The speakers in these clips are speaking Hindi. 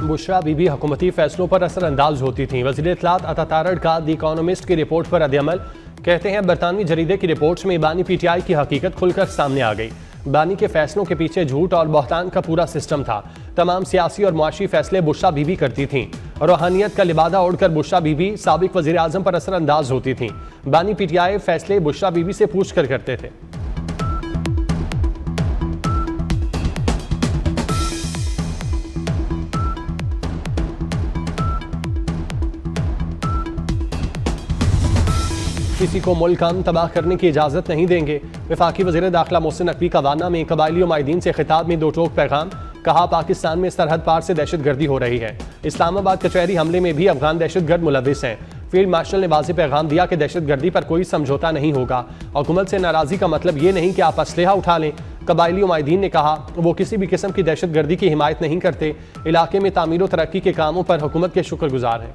बुशरा बीबी हुकूमती फैसलों पर असरअंदाज होती थीं। वज़ीर इत्तलात अता तारड़ का द इकोनॉमिस्ट की रिपोर्ट पर रद्द-ए-अमल। कहते हैं बरतानवी जरीदे की रिपोर्ट्स में बानी PTI की हकीकत खुलकर सामने आ गई। बानी के फैसलों के पीछे झूठ और बहतान का पूरा सिस्टम था। तमाम सियासी और मुआशी फैसले बुशरा बीबी करती थीं। रूहानियत का लिबादा ओढ़कर बुशरा बीबी साबिक वज़ीर आज़म पर असरअंदाज होती थीं। बानी PTI फैसले बुशरा बीबी से पूछ कर करते थे। किसी को मुल्क हम तबाह करने की इजाज़त नहीं देंगे। वफाकी वज़ीर दाखिला मोहसिन नकवी का वाना में कबायली माहिदीन से खिताब में दो टोक पैगाम। कहा पाकिस्तान में सरहद पार से दहशत गर्दी हो रही है। इस्लामाबाद कचहरी हमले में भी अफगान दहशत गर्द मुलविस हैं। फील्ड मार्शल ने वाज़ेह पैगाम दिया कि दहशत गर्दी पर कोई समझौता नहीं होगा। हुकूमत से नाराज़गी का मतलब ये नहीं कि आप असलहा उठा लें। कबायली माहिदीन ने कहा वो किसी भी किस्म की दहशत गर्दी की हिमायत नहीं करते। इलाके में तामीर व तरक्की के कामों पर हुकूमत के शुक्रगुजार हैं।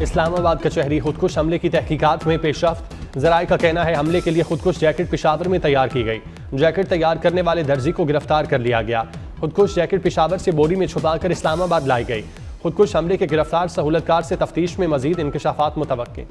इस्लामाबाद कचहरी खुदकुश हमले की तहकीकात में पेशरफ्त। ज़राए का कहना है हमले के लिए खुदकुश जैकेट पेशावर में तैयार की गई। जैकेट तैयार करने वाले दर्जी को गिरफ्तार कर लिया गया। खुदकुश जैकेट पेशावर से बोरी में छुपाकर इस्लामाबाद लाई गई। खुदकुश हमले के गिरफ्तार सहूलतकार से तफ्तीश में मजीद इंकशाफात मुतवक्के।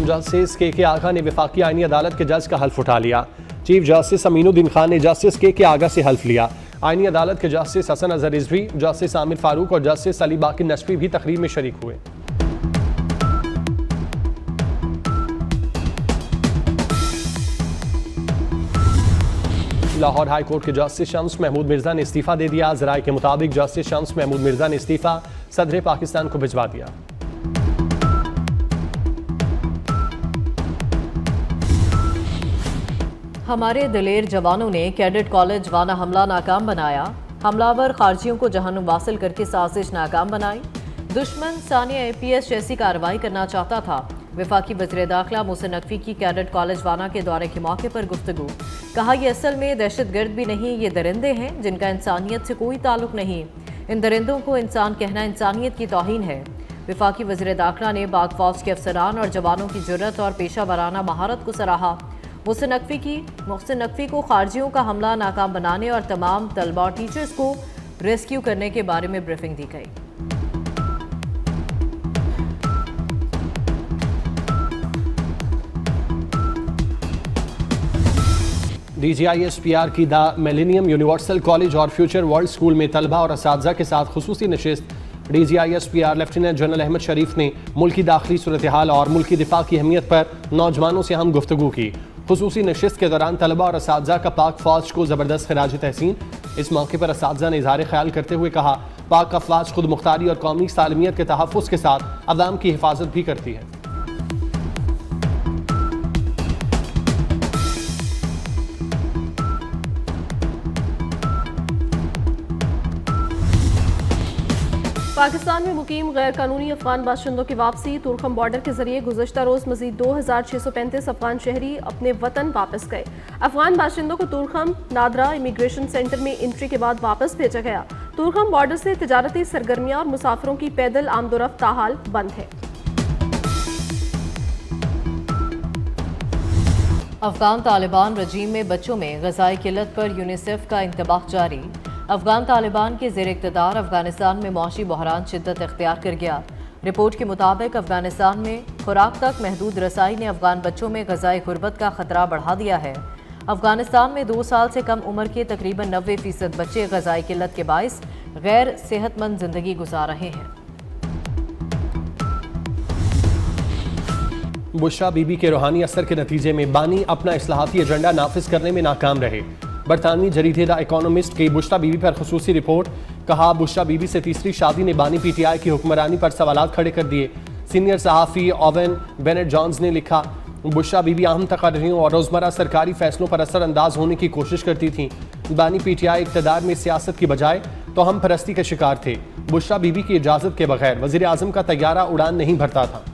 जस्टिस के आगा ने वफाकी आईनी अदालत के जज का हल्फ उठा लिया। चीफ जस्टिस अमीनुद्दीन खान ने जस्टिस के आगा से हल्फ लिया। आईनी अदालत के जस्टिस हसन अजहर रिजवी, जस्टिस आमिर फारूक और जस्टिस अली बाकी नशवी भी तकरीर में शरीक हुए। लाहौर हाई कोर्ट के जस्टिस शम्स महमूद मिर्जा ने इस्तीफा दे दिया। ज़राए के मुताबिक जस्टिस शम्स महमूद मिर्जा ने इस्तीफा सदर पाकिस्तान को भिजवा दिया। हमारे दिलेर जवानों ने कैडेट कॉलेज वाना हमला नाकाम बनाया। हमलावर खारजियों को जहन्नुम वासिल करके साजिश नाकाम बनाई। दुश्मन सानिया APS जैसी कार्रवाई करना चाहता था। वफाकी वज़ीर दाखिला मोहसिन नकवी की कैडेट कॉलेज वाना के दौरे के मौके पर गुफ्तगू। कहा यह असल में दहशत गर्द भी नहीं, ये दरिंदे हैं जिनका इंसानियत से कोई ताल्लुक नहीं। इन दरिंदों को इंसान कहना इंसानियत की तौहीन है। वफाकी वज़ीर दाखिला ने पाक फौज के अफसरान और जवानों की जुर्रत और पेशा वराना महारत को सराहा। मोहसिन नकवी को खारजियों का हमला नाकाम बनाने और तमाम तलबा और टीचर्स को रेस्क्यू करने के बारे में ब्रीफिंग दी गई। DGISPR की द मिलेनियम यूनिवर्सल कॉलेज और फ्यूचर वर्ल्ड स्कूल में तलबा और असातिज़ा के साथ खुसूसी नशिस्त। DGISPR लेफ्टिनेंट जनरल अहमद शरीफ ने मुल्क की दाखिली सूरत हाल और मुल्क की दिफा की अहमियत पर नौजवानों से हम गुफ्तगू की। खुसूसी नशिस्त के दौरान तलबा और असातिज़ा का पाक फौज को ज़बरदस्त खिराज तहसीन। इस मौके पर असातिज़ा ने इज़हार ख्याल करते हुए कहा पाक अफवाज खुद मुख्तारी और कौमी सालमियत के तहफ़्फ़ुज़ के साथ अवाम की हिफाजत भी करती है। पाकिस्तान में मुकीम गैर कानूनी अफगान बाशिंदों की वापसी। तुर्खम बॉर्डर के जरिए गुज़श्ता रोज़ मजीद 2635 अफगान शहरी अपने वतन वापस गए। अफगान बाशिंदों को तुर्खम नादरा इमिग्रेशन सेंटर में एंट्री के बाद वापस भेजा गया। तुर्खम बॉर्डर से तिजारती सरगर्मियां और मुसाफिरों की पैदल आमदोरफ्त ताहाल बंद है। अफगान तालिबान रजीम में बच्चों में ग़िज़ाई किल्लत पर यूनिसेफ का इंतबाह जारी। अफगान तालिबान के ज़ेर इक़्तिदार अफगानिस्तान में मौशी बहरान शिद्दत इख्तियार कर गया। रिपोर्ट के मुताबिक अफगानिस्तान में खुराक तक महदूद रसाई ने अफगान बच्चों में ग़िज़ाई गुर्बत का खतरा बढ़ा दिया है। अफगानिस्तान में 2 साल से कम उम्र के तकरीबन 90% बच्चे ग़िज़ाई किल्लत के बाइस गैर सेहतमंद ज़िंदगी गुजार रहे हैं। बुशरा बीबी के रूहानी असर के नतीजे में बानी अपना इस्लाहाती एजेंडा नाफिज करने में नाकाम रहे। बरतानवी जरीदे द इकोनॉमिस्ट की बुशरा बीबी पर खुसूसी रिपोर्ट। कहा बुशरा बीबी से तीसरी शादी ने बानी PTI की हुक्मरानी पर सवालात खड़े कर दिए। सीनियर सहाफ़ी ओवन बेनेट जॉन्स ने लिखा बुशरा बीबी अहम तकरीरों और रोज़मर्रा सरकारी फैसलों पर असरअंदाज होने की कोशिश करती थीं। बानी PTI इक़्तिदार में सियासत की बजाय तो हम परस्ती के शिकार थे। बुशरा बीबी की इजाज़त के बगैर वज़ीर आज़म का तैयारा उड़ान नहीं भरता था।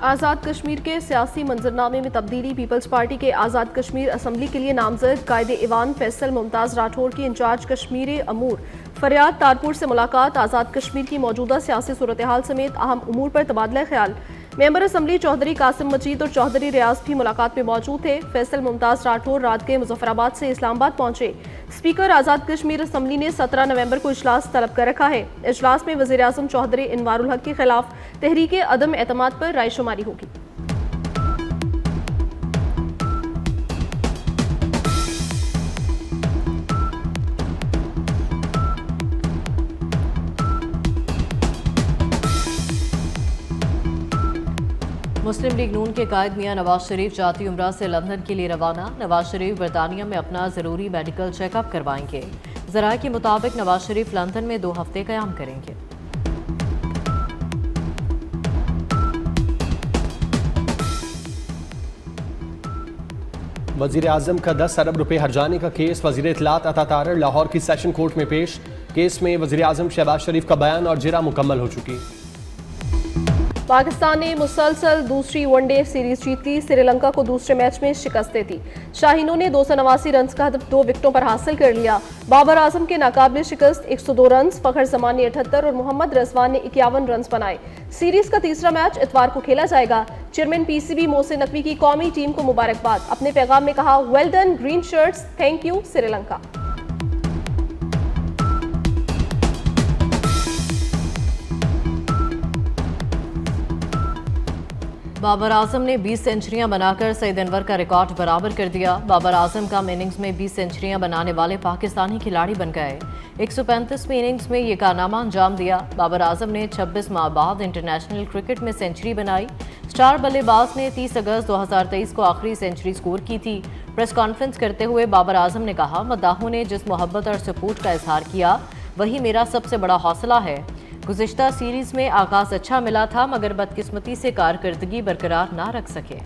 आज़ाद कश्मीर के सियासी मंजरनामे में तब्दीली। पीपल्स पार्टी के आज़ाद कश्मीर असम्बली के लिए नामजद कायदे ईवान फैसल मुमताज़ राठौर की इंचार्ज कश्मीर अमूर फरियाद तारपुर से मुलाकात। आज़ाद कश्मीर की मौजूदा सियासी सूरत हाल समेत अहम उमूर पर तबादला ख्याल। मेंबर असम्बली चौधरी कासिम मजीद और चौधरी रियाज भी मुलाकात में मौजूद थे। फैसल मुमताज़ राठौर रात के मुजफ्फराबाद से इस्लामाबाद पहुंचे। स्पीकर आज़ाद कश्मीर असम्बली ने 17 नवंबर को इजलास तलब कर रखा है। इजलास में वज़ीर आज़म चौधरी इनवारुल हक के खिलाफ तहरीक अदम एतमाद पर रायशुमारी होगी। मुस्लिम लीग नून के कायद मियां नवाज शरीफ जाती उम्रा से लंदन के लिए रवाना। नवाज शरीफ बरतानिया में अपना ज़रूरी मेडिकल चेकअप करवाएंगे। ज़राए के मुताबिक नवाज शरीफ लंदन में 2 हफ्ते क़याम करेंगे। वज़ीर आज़म का 10 अरब रुपए हर्जाने का केस वज़ीर इत्तलात अता तारर लाहौर की सेशन कोर्ट में पेश। केस में वज़ीर आज़म शहबाज शरीफ का बयान और जिरा मुकम्मल हो चुकी। पाकिस्तान ने मुसलसल दूसरी वनडे सीरीज जीत ली। श्रीलंका को दूसरे मैच में शिकस्त दे दी। शाहीनों ने 289 रन का हदफ 2 विकेटों पर हासिल कर लिया। बाबर आजम के नाकाबिले शिकस्त 102 रन, फखर जमान ने 78 और मोहम्मद रजवान ने 51 रन बनाए। सीरीज का तीसरा मैच इतवार को खेला जाएगा। चेयरमैन पीसीबी मोहसिन नकवी की कौमी टीम को मुबारकबाद। अपने पैगाम में कहा, well done green shirts, thank you Sri Lanka. Babar Azam ने 20 सेंचुरियां बनाकर सईद अनवर का रिकॉर्ड बराबर कर दिया। बाबर आजम कम इनिंग्स में 20 सेंचुरियां बनाने वाले पाकिस्तानी खिलाड़ी बन गए। 135वीं इनिंग्स में ये कारनामा अंजाम दिया। बाबर आजम ने 26 माह बाद इंटरनेशनल क्रिकेट में सेंचुरी बनाई। स्टार बल्लेबाज ने 30 अगस्त 2023 को आखिरी सेंचुरी स्कोर की थी। प्रेस कॉन्फ्रेंस करते हुए बाबर आजम ने कहा, मद्दाहों ने जिस मोहब्बत और सपोर्ट का इजहार किया वही मेरा सबसे बड़ा हौसला है। गुज़िश्ता सीरीज में आगाज अच्छा मिला था मगर बदकिस्मती से कारकर्दगी बरकरार ना रख सके।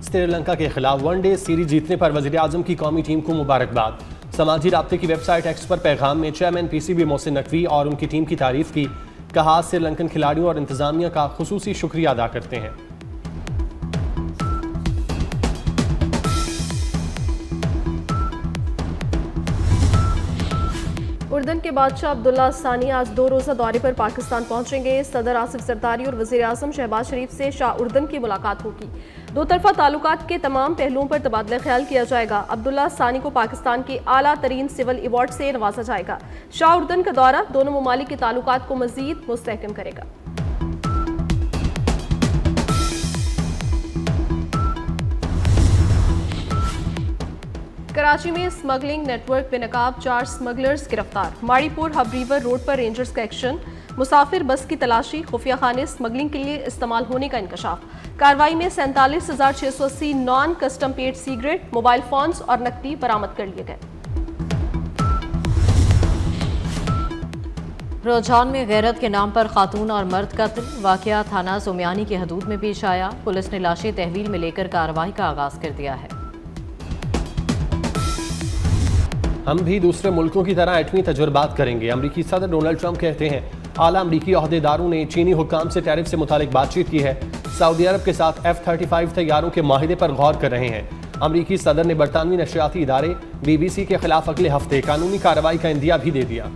श्रीलंका के खिलाफ वनडे सीरीज जीतने पर वज़ीर आज़म की कौमी टीम को मुबारकबाद। समाजी राब्ते की वेबसाइट एक्स पर पैगाम में चेयरमैन पीसीबी मोहसिन नकवी और उनकी टीम की तारीफ की। कहा, श्रीलंकन खिलाड़ियों और इंतजामिया का खुसूसी शुक्रिया अदा करते हैं। उर्दन के बादशाह अब्दुल्ला सानी आज 2 रोज़ा दौरे पर पाकिस्तान पहुंचेंगे। सदर आसिफ जरदारी और वज़ीर आज़म शहबाज शरीफ से शाह उर्दन की मुलाकात होगी। 2 तरफ़ा ताल्लुकात के तमाम पहलुओं पर तबादला ख्याल किया जाएगा। अब्दुल्ला सानी को पाकिस्तान के आला तरीन सिविल अवार्ड से नवाजा जाएगा। शाह उर्दन का दौरा दोनों ममालिक के ताल्लुकात को मज़ीद मुस्तहकम करेगा। कराची में स्मगलिंग नेटवर्क बेनकाब 4 स्मगलर्स गिरफ्तार। माड़ीपुर हब रिवर रोड पर रेंजर्स का एक्शन। मुसाफिर बस की तलाशी, खुफिया खाने स्मगलिंग के लिए इस्तेमाल होने का इंकशाफ। कार्रवाई में 47,680 non custom paid cigarette, mobile phones और नकदी बरामद कर लिए गए। रुझान में गैरत के नाम पर खातून और मर्द कत्ल। वाकया थाना सोमियानी की हदूद में पेश आया। पुलिस ने लाशें तहवील में लेकर कार्रवाई का आगाज कर दिया है। हम भी दूसरे मुल्कों की तरह एटमी तजुर्बात करेंगे। अमरीकी सदर डोनाल्ड ट्रंप कहते हैं, आला अमरीकी ओहदेदारों ने चीनी हुक्काम से टैरिफ से मुतालिक बातचीत की है। सऊदी अरब के साथ F-35 तैयारों के माहिदे पर गौर कर रहे हैं। अमरीकी सदर ने बरतानवी नशरियाती इदारे BBC के खिलाफ अगले हफ्ते कानूनी कार्रवाई का इंदिया भी दे दिया।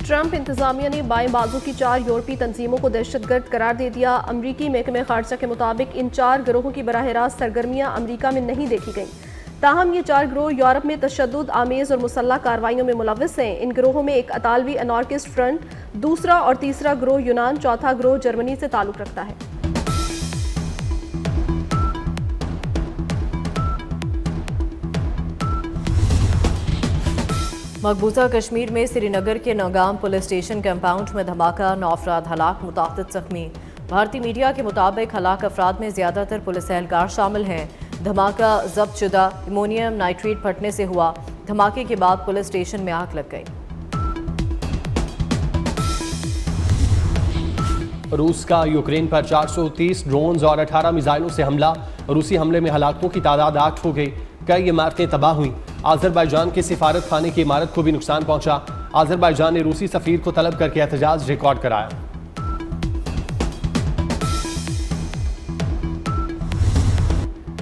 ट्रंप इंतजामिया ने बाएं बाजू की 4 यूरोपीय तंजीमों को दहशतगर्द करार दे दिया। अमरीकी महकमे खारजा के मुताबिक इन 4 गिरोहों की बराह रास्त सरगर्मियां अमरीका में नहीं देखी गईं। ताहम ये 4 गिरोह यूरोप में तशद्दुद आमेज और मुसल्लह कार्रवाइयों में मुलव्वस हैं। इन गिरोहों में एक अतालवी अनार्किस्ट फ्रंट, दूसरा और तीसरा गिरोह यूनान, चौथा गिरोह जर्मनी से ताल्लुक रखता है। मकबूजा कश्मीर में श्रीनगर के नौगाम पुलिस स्टेशन कंपाउंड में धमाका, 9 अफराद हलाक, मुतादिद जख्मी। भारतीय मीडिया के मुताबिक हलाक अफराद में ज्यादातर पुलिस एहलकार शामिल हैं। धमाका जब्तशुदा अमोनियम नाइट्रेट फटने से हुआ। धमाके के बाद पुलिस स्टेशन में आग लग गई। रूस का यूक्रेन पर 430 ड्रोन्स और 18 मिसाइलों से हमला। रूसी हमले में हलाकों की तादाद 8 हो गई। कई इमारतें तबाह हुई। आज़रबाईजान के सिफारत खाने की इमारत को भी नुकसान पहुंचा। आज़रबाईजान ने रूसी सफीर को तलब करके एहतजाज रिकॉर्ड कराया।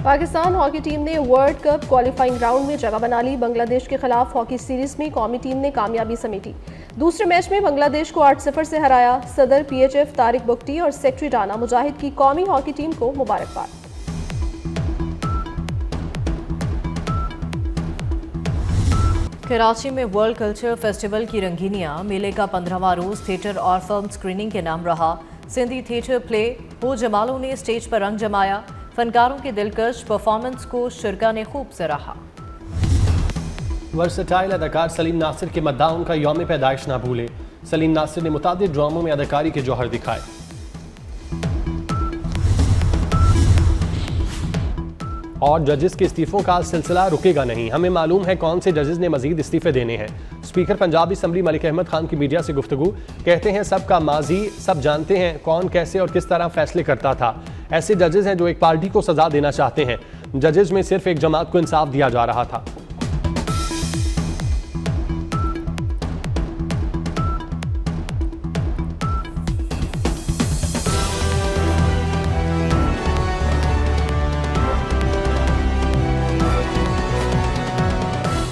पाकिस्तान हॉकी टीम ने वर्ल्ड कप क्वालिफाइंग राउंड में जगह बना ली। बांग्लादेश के खिलाफ हॉकी सीरीज में कौमी टीम ने कामयाबी समेटी। दूसरे मैच में बांग्लादेश को 8-0 से हराया। सदर PHF तारिक बुगटी और सेक्रेटरी राना मुजाहिद की कौमी हॉकी टीम को मुबारकबाद। कराची में वर्ल्ड कल्चर फेस्टिवल की रंगीनियां। मेले का 15वां रोज थिएटर और फिल्म स्क्रीनिंग के नाम रहा। सिंधी थिएटर प्ले हो जमालों ने स्टेज पर रंग जमाया। फनकारों के दिलकश परफॉर्मेंस को शिरका ने खूब सराहा। वर्सटाइल अदाकार सलीम नासिर के मद्दाह उनका यौम पैदाइश ना भूले। सलीम नासिर ने मुतादिद ड्रामों में अदाकारी के जौहर दिखाए। और जजेस के इस्तीफों का सिलसिला रुकेगा नहीं। हमें मालूम है कौन से जजेस ने मजीद इस्तीफे देने हैं। स्पीकर पंजाब असम्बली मलिक अहमद खान की मीडिया से गुफ्तगू। कहते हैं सबका माजी सब जानते हैं कौन कैसे और किस तरह फैसले करता था। ऐसे जजेस हैं जो एक पार्टी को सजा देना चाहते हैं। जजेस में सिर्फ एक जमात को इंसाफ दिया जा रहा था।